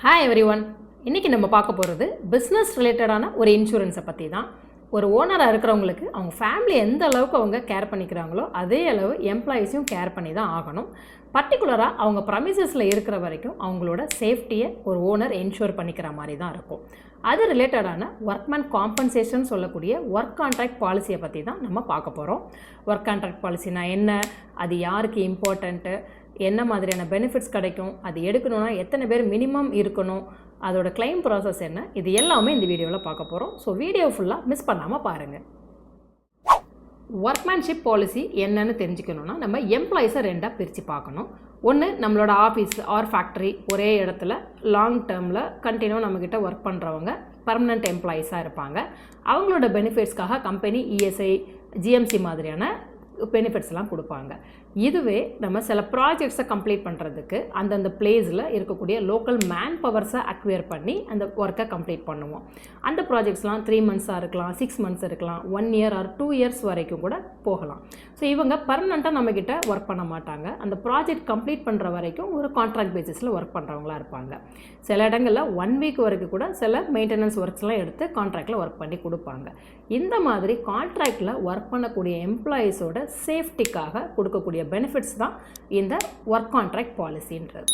Hi every one. இன்றைக்கி நம்ம பார்க்க போகிறது பிஸ்னஸ் ரிலேட்டடான ஒரு இன்சூரன்ஸை பற்றி தான். ஒரு ஓனராக இருக்கிறவங்களுக்கு அவங்க ஃபேமிலி எந்த அளவுக்கு அவங்க கேர் பண்ணிக்கிறாங்களோ அதே அளவு எம்ப்ளாயீஸையும் கேர் பண்ணி தான் ஆகணும். பர்டிகுலராக அவங்க ப்ரமிசஸில் இருக்கிற வரைக்கும் அவங்களோட சேஃப்டியை ஒரு ஓனர் என்ஷூர் பண்ணிக்கிற மாதிரி தான் இருக்கும். அது ரிலேட்டடான ஒர்க்மேன் காம்பன்சேஷன் சொல்லக்கூடிய ஒர்க் கான்ட்ராக்ட் பாலிசியை பற்றி தான் நம்ம பார்க்க போகிறோம். ஒர்க் கான்ட்ராக்ட் பாலிசினா என்ன, அது யாருக்கு இம்பார்ட்டண்ட்டு, என்ன மாதிரியான பெனிஃபிட்ஸ் கிடைக்கும், அது எடுக்கணும்னா எத்தனை பேர் மினிமம் இருக்கணும், அதோட கிளைம் ப்ராசஸ் என்ன, இது எல்லாமே இந்த வீடியோவில் பார்க்க போகிறோம். ஸோ வீடியோ ஃபுல்லாக மிஸ் பண்ணாமல் பாருங்கள். ஒர்க்மேன்ஷிப் பாலிசி என்னன்னு தெரிஞ்சுக்கணுன்னா நம்ம எம்ப்ளாயீஸை ரெண்டாக பிரித்து பார்க்கணும். ஒன்று, நம்மளோட ஆஃபீஸ் ஆர் ஃபேக்ட்ரி ஒரே இடத்துல லாங் டேர்மில் கண்டினியூவாக நம்மக்கிட்ட ஒர்க் பண்ணுறவங்க பர்மனெண்ட் எம்ப்ளாயீஸாக இருப்பாங்க. அவங்களோட பெனிஃபிட்ஸ்க்காக கம்பெனி இஎஸ்ஐ, ஜிஎம்சி மாதிரியான பெனிஃபிட்ஸ்லாம் கொடுப்பாங்க. இதுவே நம்ம சில ப்ராஜெக்ட்ஸை கம்ப்ளீட் பண்ணுறதுக்கு அந்தந்த பிளேஸில் இருக்கக்கூடிய லோக்கல் மேன் பவர்ஸை அக்வயர் பண்ணி அந்த ஒர்க்கை கம்ப்ளீட் பண்ணுவோம். அந்த ப்ராஜெக்ட்ஸ்லாம் 3 மந்த்ஸாக இருக்கலாம், 6 மந்த்ஸ் இருக்கலாம், 1 இயர் ஆர் 2 இயர்ஸ் வரைக்கும் கூட போகலாம். ஸோ இவங்க பர்மனெண்ட்டாக நம்மக்கிட்ட ஒர்க் பண்ண மாட்டாங்க. அந்த ப்ராஜெக்ட் கம்ப்ளீட் பண்ணுற வரைக்கும் ஒரு கான்ட்ராக்ட் பேசிஸில் ஒர்க் பண்ணுறவங்களா இருப்பாங்க. சில இடங்களில் 1 வீக் வரைக்கும் கூட சில மெயின்டெனன்ஸ் ஒர்க்ஸ்லாம் எடுத்து கான்ட்ராக்டில் ஒர்க் பண்ணி கொடுப்பாங்க. இந்த மாதிரி கான்ட்ராக்டில் ஒர்க் பண்ணக்கூடிய எம்ப்ளாயீஸோட சேஃப்டிக்காக கொடுக்கக்கூடிய பெனிஃபிட்ஸ் தான் இந்த ஒர்க் கான்ட்ராக்ட் பாலிசின்றது.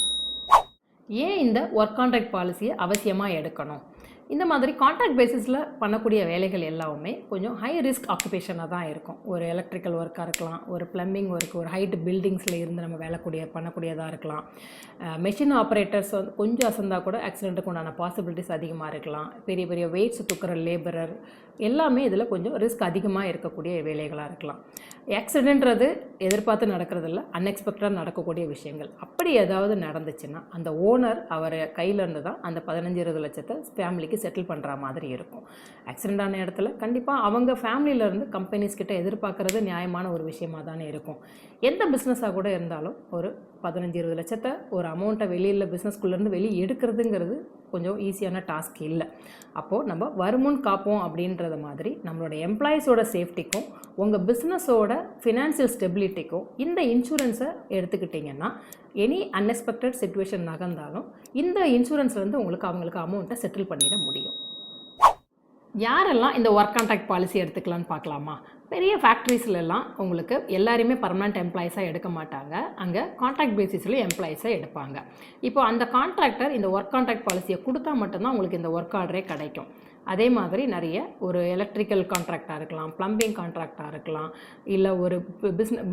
ஏன் இந்த ஒர்க் கான்ட்ராக்ட் பாலிசியை அவசியமாக எடுக்கணும்? இந்த மாதிரி கான்ட்ராக்ட் பேசிஸில் பண்ணக்கூடிய வேலைகள் எல்லாமே கொஞ்சம் ஹை ரிஸ்க் ஆக்குபேஷனாக தான் இருக்கும். ஒரு எலக்ட்ரிக்கல் ஒர்க்காக இருக்கலாம், ஒரு பிளம்பிங் ஒர்க், ஒரு ஹைட் பில்டிங்ஸில் இருந்து நம்ம பண்ணக்கூடியதாக இருக்கலாம். மெஷின் ஆப்ரேட்டர்ஸ் வந்து கொஞ்சம் அசந்தால் கூட ஆக்சிடென்ட்டுக்கு உண்டான பாசிபிலிட்டிஸ் அதிகமாக இருக்கலாம். பெரிய பெரிய வெயிட்ஸ் தூக்குற லேபரர் எல்லாமே இதில் கொஞ்சம் ரிஸ்க் அதிகமாக இருக்கக்கூடிய வேலைகளாக இருக்கலாம். ஆக்சிடென்ட்றது எதிர்பார்த்து நடக்கிறதில்ல, அன்எக்ஸ்பெக்டடாக நடக்கக்கூடிய விஷயங்கள். அப்படி ஏதாவது நடந்துச்சுன்னா அந்த ஓனர் அவர் கையிலேருந்து தான் அந்த 15-20 லட்சத்தை ஃபேமிலிக்கு செட்டில் பண்ணுற மாதிரி இருக்கும். ஆக்சிடென்ட் ஆன இடத்துல கண்டிப்பாக அவங்க ஃபேமிலியிலேருந்து கம்பெனிஸ் கிட்ட எதிர்பார்க்குறது நியாயமான ஒரு விஷயமாக தானே இருக்கும். எந்த பிஸ்னஸாக கூட இருந்தாலும் ஒரு 15-20 லட்சத்தை ஒரு அமௌண்ட்டை வெளியில் பிஸ்னஸ்குள்ளேருந்து வெளியே எடுக்கிறதுங்கிறது கொஞ்சம் ஈஸியான டாஸ்க் இல்லை. அப்போது நம்ம வருமுன் காப்போம் அப்படின்றத மாதிரி நம்மளோட எம்ப்ளாயீஸோட சேஃப்டிக்கும் உங்கள் பிஸ்னஸோட ஃபினான்ஷியல் ஸ்டெபிலிட்டிக்கும் இந்த இன்சூரன்ஸை எடுத்துக்கிட்டிங்கன்னா எனி அன்எக்ஸ்பெக்டட் சிச்சுவேஷன் நகர்ந்தாலும் இந்த இன்சூரன்ஸ்லேருந்து அவங்களுக்கு அமௌண்ட்டை செட்டில் பண்ணிட முடியும். யாரெல்லாம் இந்த ஒர்க் கான்ட்ராக்ட் பாலிசி எடுத்துக்கலான்னு பார்க்கலாமா? பெரிய ஃபேக்ட்ரிஸ்லாம் உங்களுக்கு எல்லாருமே பர்மனெண்ட் எம்ப்ளாயீஸாக எடுக்க மாட்டாங்க. அங்கே கான்ட்ராக்ட் பேசிஸில் எம்ப்ளாயீஸாக எடுப்பாங்க. இப்போ அந்த கான்ட்ராக்டர் இந்த ஒர்க் கான்ட்ராக்ட் பாலிசியை கொடுத்தா மட்டும்தான் உங்களுக்கு இந்த ஒர்க் ஆர்டரே கிடைக்கும். அதே மாதிரி நிறைய ஒரு எலக்ட்ரிக்கல் கான்ட்ராக்டாக இருக்கலாம், ப்ளம்பிங் கான்ட்ராக்டாக இருக்கலாம், இல்லை ஒரு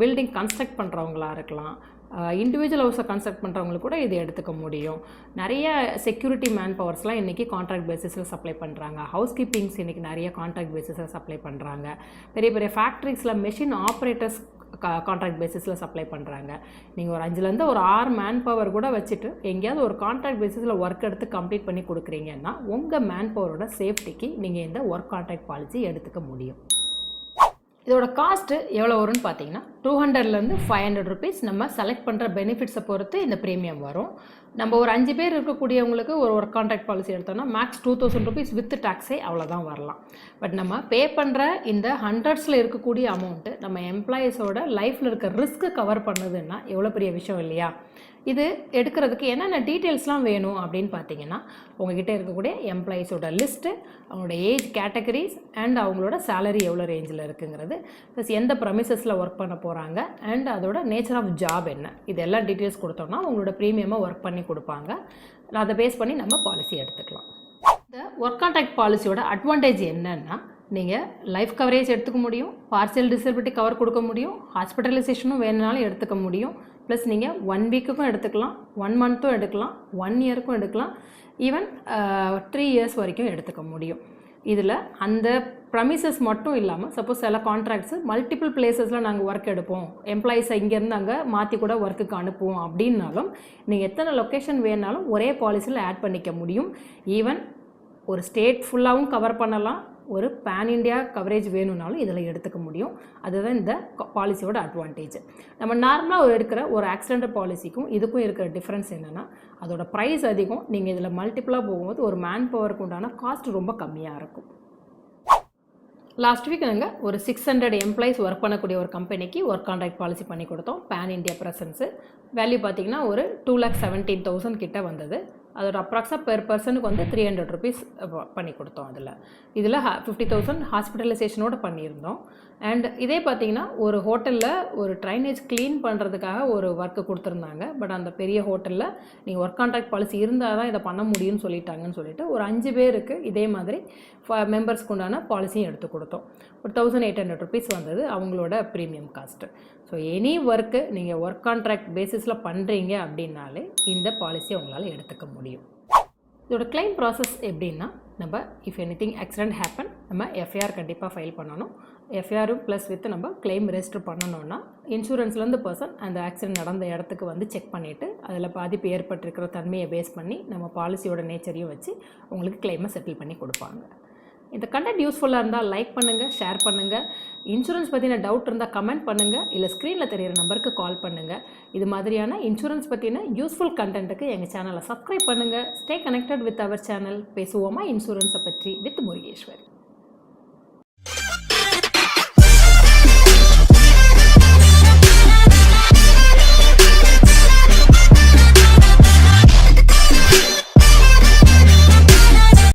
பில்டிங் கன்ஸ்ட்ரக்ட் பண்ணுறவங்களா இருக்கலாம், இண்டிவிஜுவல் ஹவுஸை கன்ஸ்ட்ரக்ட் பண்ணுறவங்களுக்கு கூட இது எடுத்துக்க முடியும். நிறைய செக்யூரிட்டி மேன் பவர்ஸ்லாம் இன்றைக்கி கான்ட்ராக்ட் பேசிஸில் சப்ளை பண்ணுறாங்க. ஹவுஸ் கீப்பிங்ஸ் இன்றைக்கி நிறைய கான்ட்ராக்ட் பேசிஸில் சப்ளை பண்ணுறாங்க. பெரிய பெரிய ஃபேக்ட்ரிஸில் மெஷின் ஆப்ரேட்டர்ஸ் கான்ட்ராக்ட் பேசிஸில் சப்ளை பண்ணுறாங்க. நீங்கள் ஒரு 5லேருந்து ஒரு 6 மேன் பவர் கூட வச்சுட்டு எங்கேயாவது ஒரு கான்ட்ராக்ட் பேசிஸில் ஒர்க் எடுத்து கம்ப்ளீட் பண்ணி கொடுக்குறீங்கன்னா உங்கள் மேன் பவரோட சேஃப்டிக்கு நீங்கள் இந்த ஒர்க் கான்ட்ராக்ட் பாலிசி எடுத்துக்க முடியும். இதோட காஸ்ட்டு எவ்வளோ வரும்னு பார்த்தீங்கன்னா 200லேருந்து 500 ருபீஸ் நம்ம செலக்ட் பண்ணுற பெனிஃபிட்ஸை பொறுத்து இந்த ப்ரீமியம் வரும். நம்ம ஒரு 5 பேர் இருக்கக்கூடியவங்களுக்கு ஒரு ஒர்க் கான்ட்ராக்ட் பாலிசி எடுத்தோம்னா மேக்ஸ் 2000 ருபீஸ் வித் டேக்ஸே அவ்வளோதான் வரலாம். பட் நம்ம பே பண்ணுற இந்த 100ஸ்ல இருக்கக்கூடிய அமௌண்ட்டு நம்ம எம்ப்ளாயீஸோட லைஃப்பில் இருக்க ரிஸ்க்கு கவர் பண்ணுதுன்னா எவ்வளோ பெரிய விஷயம் இல்லையா? இது எடுக்கிறதுக்கு என்னென்ன டீட்டெயில்ஸ்லாம் வேணும் அப்படின்னு பார்த்தீங்கன்னா உங்ககிட்ட இருக்கக்கூடிய எம்ப்ளாயீஸோட லிஸ்ட்டு, அவங்களோட ஏஜ் கேட்டகரிஸ் அண்ட் அவங்களோட சேலரி எவ்வளோ ரேஞ்சில் இருக்குங்கிறது, ப்ளஸ் எந்த ப்ரமிசஸில் ஒர்க் பண்ண போகிறாங்க அண்ட் அதோட நேச்சர் ஆஃப் ஜாப் என்ன, இது எல்லாம் டீட்டெயில்ஸ் கொடுத்தோம்னா உங்களோட ப்ரீமியமாக ஒர்க் பண்ணி கொடுப்பாங்க. அதை பேஸ் பண்ணி நம்ம பாலிசி எடுத்துக்கலாம். இந்த ஒர்க் கான்ட்ராக்ட் பாலிசியோட அட்வான்டேஜ் என்னன்னா நீங்கள் லைஃப் கவரேஜ் எடுத்துக்க முடியும், பார்சியல் டிசபிலிட்டி கவர் கொடுக்க முடியும், ஹாஸ்பிட்டலைசேஷனும் வேணுனாலும் எடுத்துக்க முடியும். ப்ளஸ் நீங்கள் 1 வீக்குக்கும் எடுத்துக்கலாம், 1 மந்த்தும் எடுக்கலாம், 1 இயருக்கும் எடுக்கலாம், ஈவன் 3 இயர்ஸ் வரைக்கும் எடுத்துக்க முடியும். இதில் அந்த ப்ரமிசஸ் மட்டும் இல்லாமல் சப்போஸ் சில கான்ட்ராக்ட்ஸு மல்டிபிள் பிளேசஸில் நாங்கள் ஒர்க் எடுப்போம், எம்ப்ளாயீஸை இங்கேருந்து அங்கே மாற்றி கூட ஒர்க்குக்கு அனுப்புவோம் அப்படின்னாலும் நீங்கள் எத்தனை லொக்கேஷன் வேணாலும் ஒரே பாலிசியில் ஆட் பண்ணிக்க முடியும். ஈவன் ஒரு ஸ்டேட் ஃபுல்லாகவும் கவர் பண்ணலாம், ஒரு பேன் இண்டியா கவரேஜ் வேணும்னாலும் இதில் எடுத்துக்க முடியும். அதுதான் இந்த பாலிசியோட அட்வான்டேஜ். நம்ம நார்மலாக எடுக்கிற ஒரு ஆக்சிடென்ட் பாலிசிக்கும் இதுக்கும் இருக்கிற டிஃப்ரென்ஸ் என்னென்னா அதோட ப்ரைஸ் அதிகம். நீங்கள் இதில் மல்டிப்புளாக போகும்போது ஒரு மேன் பவருக்கு உண்டான காஸ்ட் ரொம்ப கம்மியாக இருக்கும். லாஸ்ட் வீக் நாங்கள் ஒரு 600 எம்ப்ளாயிஸ் ஒர்க் பண்ணக்கூடிய ஒரு கம்பெனிக்கு ஒர்க் கான்ட்ராக்ட் பாலிசி பண்ணி கொடுத்தோம். பேன் இண்டியா ப்ரெசன்ஸு வேல்யூ பார்த்திங்கன்னா ஒரு 2,17,000 கிட்ட வந்தது. அதோட அப்ராக்ஸாக பெர் பர்சனுக்கு வந்து 300 ருபீஸ் பண்ணி கொடுத்தோம். இதில் 50,000 ஹாஸ்பிட்டலைசேஷனோடு பண்ணியிருந்தோம். அண்ட் இதே பார்த்திங்கன்னா ஒரு ஹோட்டலில் ஒரு ட்ரைனேஜ் க்ளீன் பண்ணுறதுக்காக ஒரு ஒர்க்கு கொடுத்துருந்தாங்க. பட் அந்த பெரிய ஹோட்டலில் நீங்கள் ஒர்க் கான்ட்ராக்ட் பாலிசி இருந்தால் தான் இதை பண்ண முடியும்னு சொல்லிட்டாங்கன்னு சொல்லிட்டு ஒரு 5 பேருக்கு இதே மாதிரி மெம்பர்ஸ்க்கு உண்டான பாலிசியும் எடுத்து கொடுத்தோம். ஒரு 1,800 ருபீஸ் வந்தது அவங்களோட premium cost. So any work நீங்கள் ஒர்க் கான்ட்ராக்ட் பேசிஸில் பண்ணுறீங்க அப்படின்னாலே இந்த பாலிசியை உங்களால் எடுத்துக்க முடியும். இதோட கிளைம் ப்ராசஸ் எப்படின்னா, நம்ம இஃப் எனிதிங் ஆக்சிடென்ட் ஹேப்பன் நம்ம எஃப்ஐஆர் கண்டிப்பாக ஃபைல் பண்ணணும். எஃப்ஐஆரும் ப்ளஸ் வித் நம்ம கிளைம் ரெஜிஸ்டர் பண்ணணுன்னா இன்சூரன்ஸ்லேருந்து பர்சன் அந்த ஆக்சிடென்ட் நடந்த இடத்துக்கு வந்து செக் பண்ணிவிட்டு அதில் பாதிப்பு ஏற்பட்டிருக்கிற தன்மையை பேஸ் பண்ணி நம்ம பாலிசியோட நேச்சரையும் வச்சு உங்களுக்கு கிளைமை செட்டில் பண்ணி கொடுப்பாங்க. இந்த கண்டென்ட் யூஸ்ஃபுல்லாக இருந்தால் லைக் பண்ணுங்கள், ஷேர் பண்ணுங்கள். இன்சூரன்ஸ் பற்றின டவுட் இருந்தால் கமெண்ட் பண்ணுங்கள், இல்லை ஸ்க்ரீனில் தெரிகிற நம்பருக்கு கால் பண்ணுங்கள். இது மாதிரியான இன்சூரன்ஸ் பற்றின யூஸ்ஃபுல் கண்டென்ட்டுக்கு எங்கள் சேனலை சப்ஸ்கிரைப் பண்ணுங்கள். Stay connected with our channel. பேசுவோமா இன்சூரன்ஸை பற்றி வித் முருகேஸ்வரி.